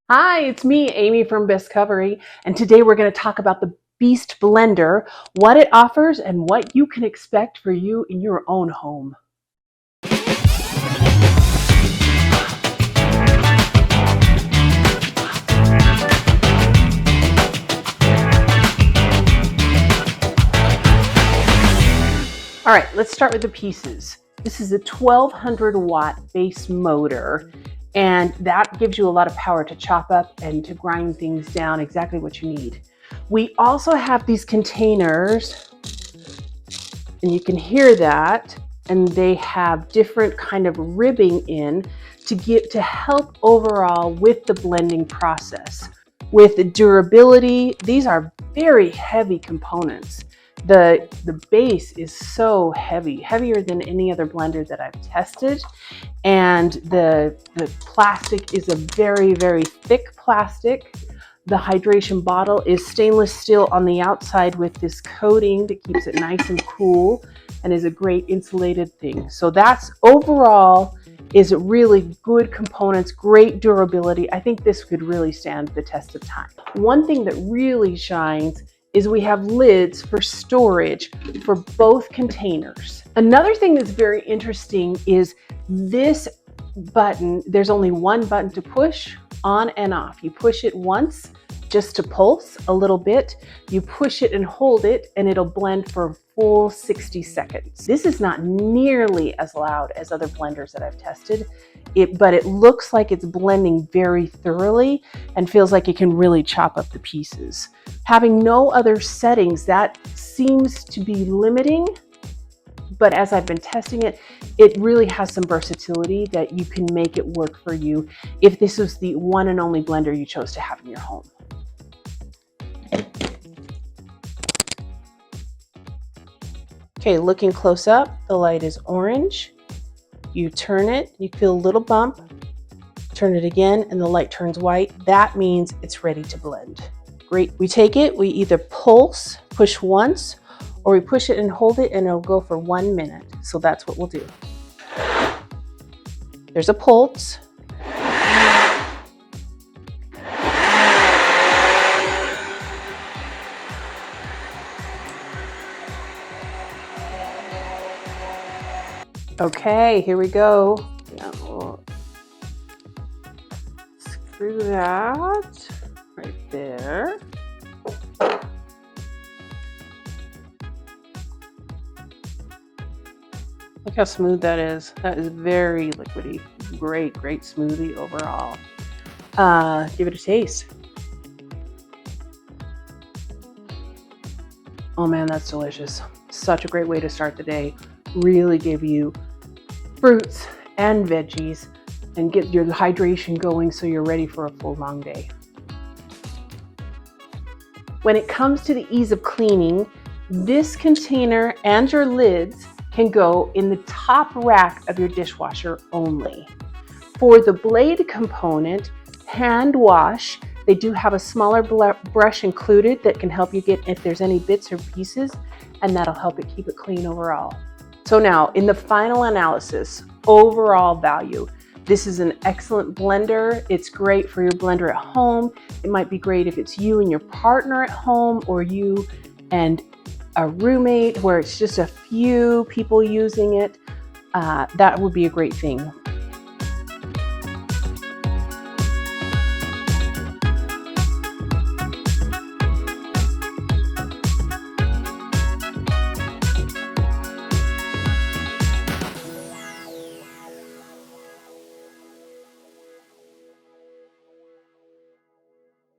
Hi, it's me, Amy from Bestcovery, and today we're going to talk about the Beast Blender, what it offers, and what you can expect for you in your own home. All right, let's start with the pieces. This is a 1200 watt base motor, and that gives you a lot of power to chop up and to grind things down exactly what you need. We also have these containers, and you can hear that, and they have different kind of ribbing in to help overall with the blending process. With the durability, these are very heavy components. The base is so heavy, heavier than any other blender that I've tested. And the plastic is a very, very thick plastic. The hydration bottle is stainless steel on the outside with this coating that keeps it nice and cool and is a great insulated thing. So that's overall is really good components, great durability. I think this could really stand the test of time. One thing that really shines is we have lids for storage for both containers. Another thing that's very interesting is this button. There's only one button to push, on and off. You push it once just to pulse a little bit. You push it and hold it and it'll blend for a full 60 seconds. This is not nearly as loud as other blenders that I've tested, but it looks like it's blending very thoroughly and feels like it can really chop up the pieces. Having no other settings, that seems to be limiting, but as I've been testing it, it really has some versatility that you can make it work for you if this was the one and only blender you chose to have in your home. Okay, looking close up, the light is orange. You turn it, you feel a little bump, turn it again, and the light turns white. That means it's ready to blend. Great. We take it, we either pulse, push once, or we push it and hold it, and it'll go for 1 minute. So that's what we'll do. There's a pulse. Okay, here we go. Now we'll screw that right there. Look how smooth that is. That is very liquidy. Great, great smoothie overall. Give it a taste. Oh man, that's delicious. Such a great way to start the day. Really give you fruits and veggies and get your hydration going so you're ready for a full long day. When it comes to the ease of cleaning, this container and your lids can go in the top rack of your dishwasher only. For the blade component, hand wash, they do have a smaller brush included that can help you get if there's any bits or pieces, and that'll help it keep it clean overall. So now, in the final analysis, overall value, this is an excellent blender. It's great for your blender at home. It might be great if it's you and your partner at home, or you and a roommate where it's just a few people using it. That would be a great thing.